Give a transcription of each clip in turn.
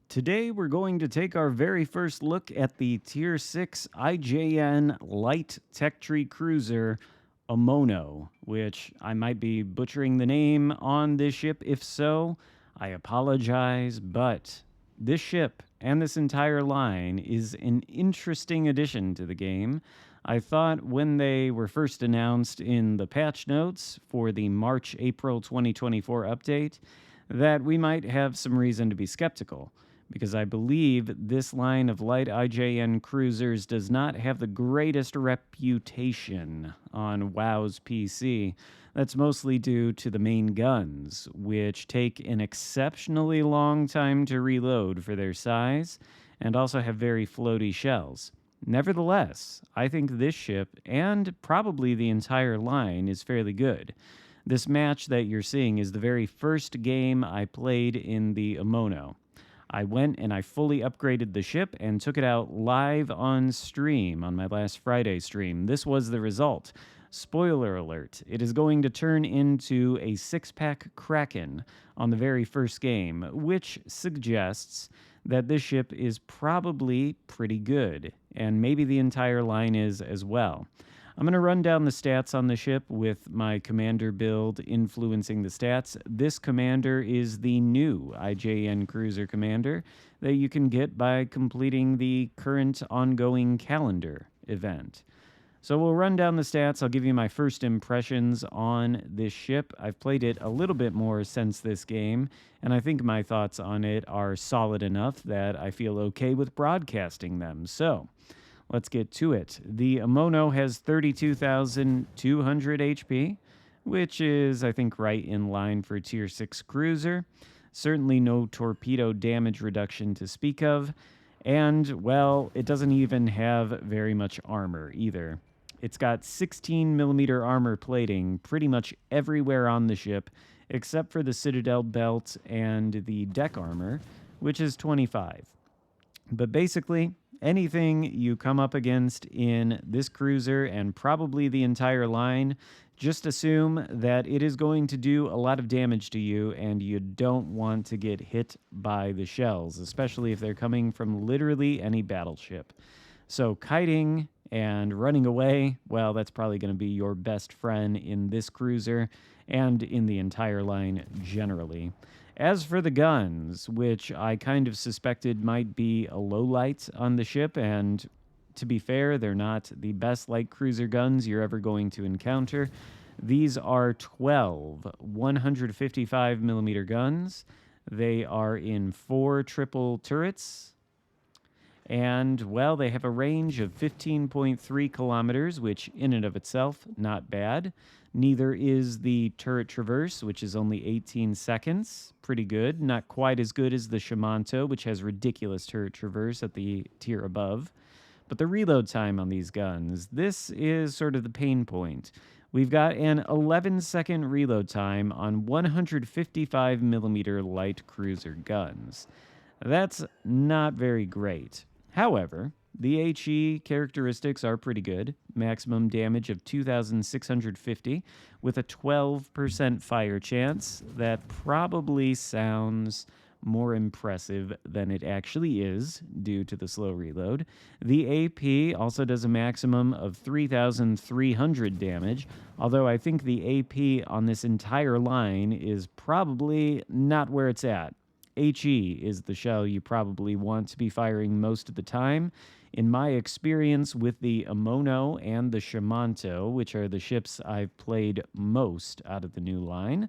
Today, we're going to take our very first look at the Tier 6 IJN Light Tech Tree Cruiser, Omono, which I might be butchering the name on this ship. If so, I apologize, but this ship and this entire line is an interesting addition to the game. I thought when they were first announced in the patch notes for the March-April 2024 update that we might have some reason to be skeptical, because I believe this line of light IJN cruisers does not have the greatest reputation on WoW's PC. That's mostly due to the main guns, which take an exceptionally long time to reload for their size, and also have very floaty shells. Nevertheless, I think this ship, and probably the entire line, is fairly good. This match that you're seeing is the very first game I played in the Amono. I went and I fully upgraded the ship and took it out live on stream on my last Friday stream. This was the result. Spoiler alert, it is going to turn into a 6-pack Kraken on the very first game, which suggests that this ship is probably pretty good, and maybe the entire line is as well. I'm going to run down the stats on the ship with my commander build influencing the stats. This commander is the new IJN Cruiser commander that you can get by completing the current ongoing calendar event. So we'll run down the stats. I'll give you my first impressions on this ship. I've played it a little bit more since this game, and I think my thoughts on it are solid enough that I feel okay with broadcasting them. So let's get to it. The Amono has 32,200 HP, which is, I think, right in line for a Tier 6 cruiser. Certainly no torpedo damage reduction to speak of. And, well, it doesn't even have very much armor either. It's got 16mm armor plating pretty much everywhere on the ship, except for the Citadel belt and the deck armor, which is 25. But basically, anything you come up against in this cruiser, and probably the entire line, just assume that it is going to do a lot of damage to you, and you don't want to get hit by the shells, especially if they're coming from literally any battleship. So kiting and running away, well, that's probably going to be your best friend in this cruiser and in the entire line generally. As for the guns, which I kind of suspected might be a low light on the ship, and to be fair, they're not the best light cruiser guns you're ever going to encounter. These are 12 155mm guns. They are in 4 triple turrets. And, well, they have a range of 15.3 kilometers, which in and of itself, not bad. Neither is the turret traverse, which is only 18 seconds. Pretty good. Not quite as good as the Shimanto, which has ridiculous turret traverse at the tier above. But the reload time on these guns, this is sort of the pain point. We've got an 11-second reload time on 155mm light cruiser guns. That's not very great. However, the HE characteristics are pretty good. Maximum damage of 2,650 with a 12% fire chance. That probably sounds more impressive than it actually is due to the slow reload. The AP also does a maximum of 3,300 damage, although I think the AP on this entire line is probably not where it's at. HE is the shell you probably want to be firing most of the time. In my experience with the Amono and the Shimanto, which are the ships I've played most out of the new line,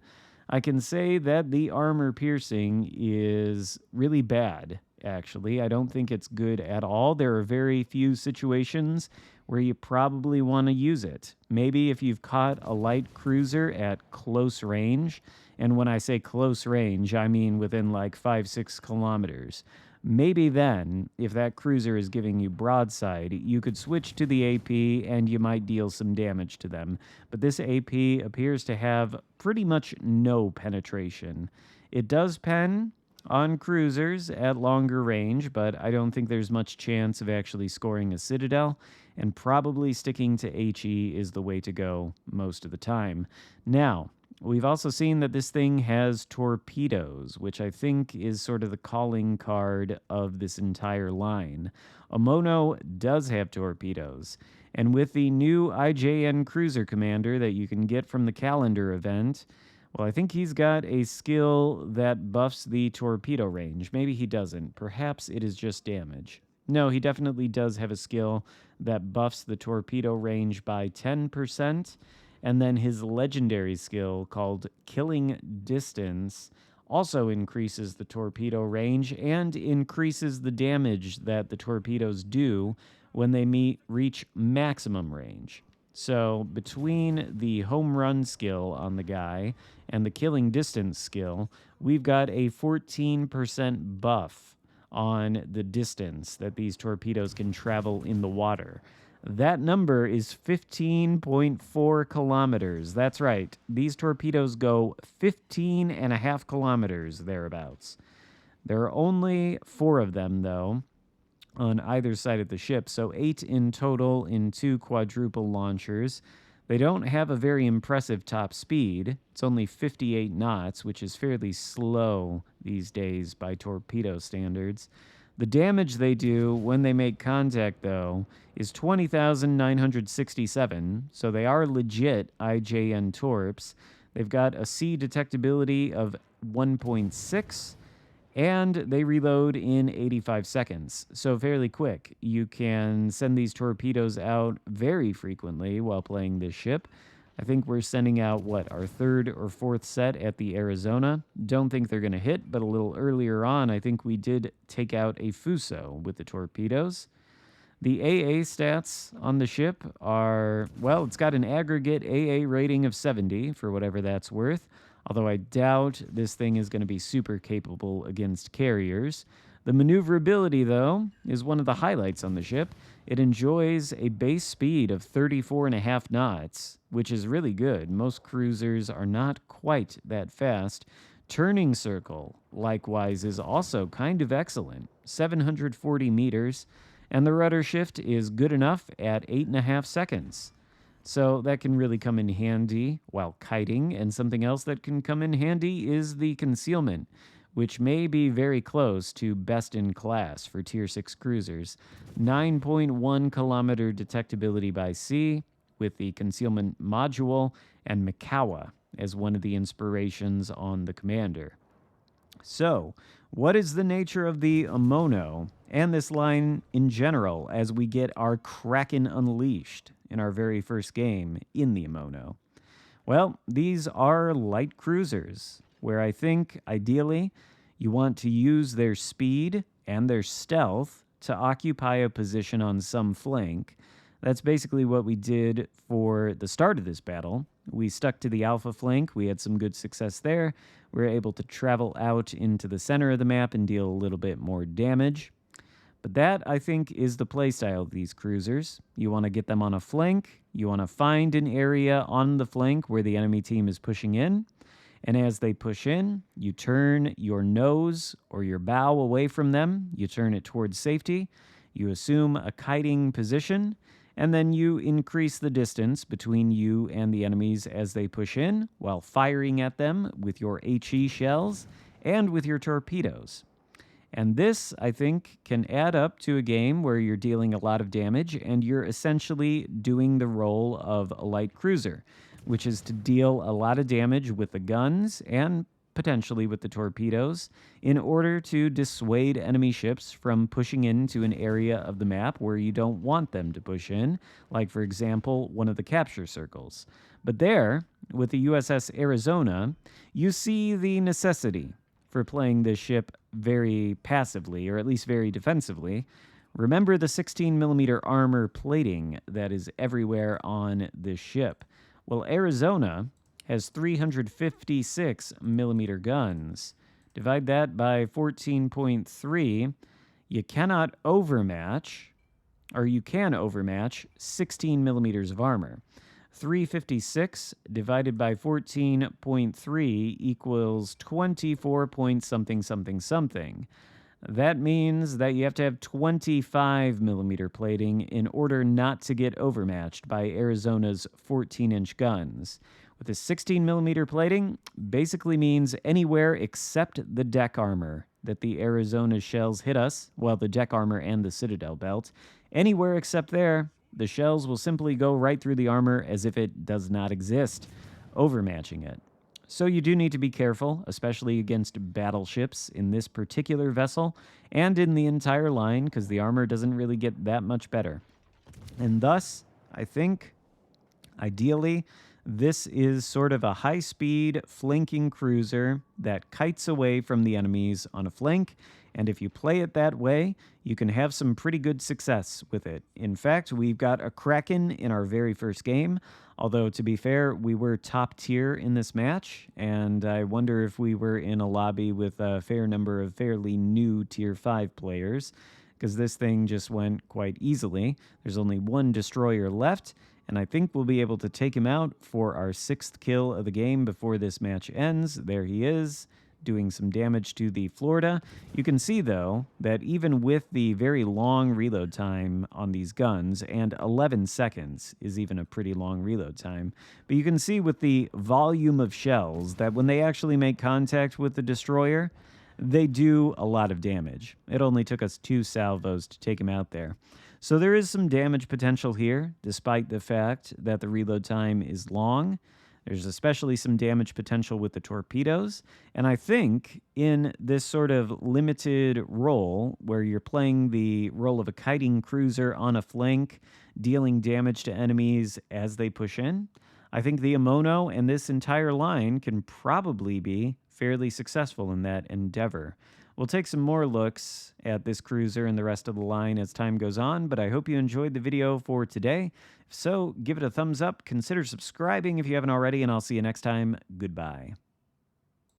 I can say that the armor piercing is really bad, actually. I don't think it's good at all. There are very few situations where you probably want to use it. Maybe if you've caught a light cruiser at close range, and when I say close range, I mean within like 5-6 kilometers. Maybe then, if that cruiser is giving you broadside, you could switch to the AP and you might deal some damage to them. But this AP appears to have pretty much no penetration. It does pen on cruisers at longer range, but I don't think there's much chance of actually scoring a Citadel, and probably sticking to HE is the way to go most of the time. Now, we've also seen that this thing has torpedoes, which I think is sort of the calling card of this entire line. Omono does have torpedoes, and with the new IJN cruiser commander that you can get from the calendar event, well, I think he's got a skill that buffs the torpedo range. Maybe he doesn't. Perhaps it is just damage. No, he definitely does have a skill that buffs the torpedo range by 10%. And then his legendary skill called Killing Distance also increases the torpedo range and increases the damage that the torpedoes do when they reach maximum range. So between the home run skill on the guy and the killing distance skill, we've got a 14% buff on the distance that these torpedoes can travel in the water. That number is 15.4 kilometers. That's right. These torpedoes go 15 and a half kilometers thereabouts. There are only 4 of them, though, on either side of the ship, so 8 in total in 2 quadruple launchers. They don't have a very impressive top speed. It's only 58 knots, which is fairly slow these days by torpedo standards. The damage they do when they make contact, though, is 20,967, so they are legit IJN torps. They've got a C detectability of 1.6, and they reload in 85 seconds, so fairly quick. You can send these torpedoes out very frequently while playing this ship. I think we're sending out, our 3rd or 4th set at the Arizona. Don't think they're going to hit, but a little earlier on, I think we did take out a Fuso with the torpedoes. The AA stats on the ship are, it's got an aggregate AA rating of 70, for whatever that's worth, although I doubt this thing is going to be super capable against carriers. The maneuverability, though, is one of the highlights on the ship. It enjoys a base speed of 34.5 knots, which is really good. Most cruisers are not quite that fast. Turning circle, likewise, is also kind of excellent, 740 meters, and the rudder shift is good enough at 8.5 seconds. So that can really come in handy while kiting, and something else that can come in handy is the concealment, which may be very close to best in class for Tier 6 cruisers. 9.1 kilometer detectability by sea with the concealment module, and Mikawa as one of the inspirations on the commander. So, what is the nature of the Amono and this line in general as we get our Kraken unleashed in our very first game in the Amono? Well, these are light cruisers, where I think, ideally, you want to use their speed and their stealth to occupy a position on some flank. That's basically what we did for the start of this battle. We stuck to the alpha flank. We had some good success there. We were able to travel out into the center of the map and deal a little bit more damage. But that, I think, is the playstyle of these cruisers. You want to get them on a flank. You want to find an area on the flank where the enemy team is pushing in. And as they push in, you turn your nose or your bow away from them. You turn it towards safety. You assume a kiting position. And then you increase the distance between you and the enemies as they push in, while firing at them with your HE shells and with your torpedoes. And this, I think, can add up to a game where you're dealing a lot of damage and you're essentially doing the role of a light cruiser, which is to deal a lot of damage with the guns and potentially with the torpedoes in order to dissuade enemy ships from pushing into an area of the map where you don't want them to push in, like, for example, one of the capture circles. But there, with the USS Arizona, you see the necessity for playing this ship very passively, or at least very defensively. Remember the 16mm armor plating that is everywhere on this ship. Well, Arizona has 356mm guns. Divide that by 14.3. You cannot overmatch, or you can overmatch 16mm of armor. 356 divided by 14.3 equals 24 point something something something. That means that you have to have 25mm plating in order not to get overmatched by Arizona's 14-inch guns, with a 16mm plating, basically means anywhere except the deck armor that the Arizona shells hit us, well, the deck armor and the Citadel belt. Anywhere except there, the shells will simply go right through the armor as if it does not exist, overmatching it. So you do need to be careful, especially against battleships in this particular vessel and in the entire line, because the armor doesn't really get that much better. And thus, I think, ideally, this is sort of a high-speed flanking cruiser that kites away from the enemies on a flank, and if you play it that way, you can have some pretty good success with it. In fact, we've got a Kraken in our very first game, although to be fair, we were top tier in this match, and I wonder if we were in a lobby with a fair number of fairly new tier 5 players, because this thing just went quite easily. There's only one destroyer left, and I think we'll be able to take him out for our 6th kill of the game before this match ends. There he is, doing some damage to the Florida. You can see, though, that even with the very long reload time on these guns, and 11 seconds is even a pretty long reload time, but you can see with the volume of shells that when they actually make contact with the destroyer, they do a lot of damage. It only took us 2 salvos to take him out there. So there is some damage potential here, despite the fact that the reload time is long. There's especially some damage potential with the torpedoes. And I think in this sort of limited role, where you're playing the role of a kiting cruiser on a flank, dealing damage to enemies as they push in, I think the Omono and this entire line can probably be fairly successful in that endeavor. We'll take some more looks at this cruiser and the rest of the line as time goes on, but I hope you enjoyed the video for today. If so, give it a thumbs up, consider subscribing if you haven't already, and I'll see you next time. Goodbye.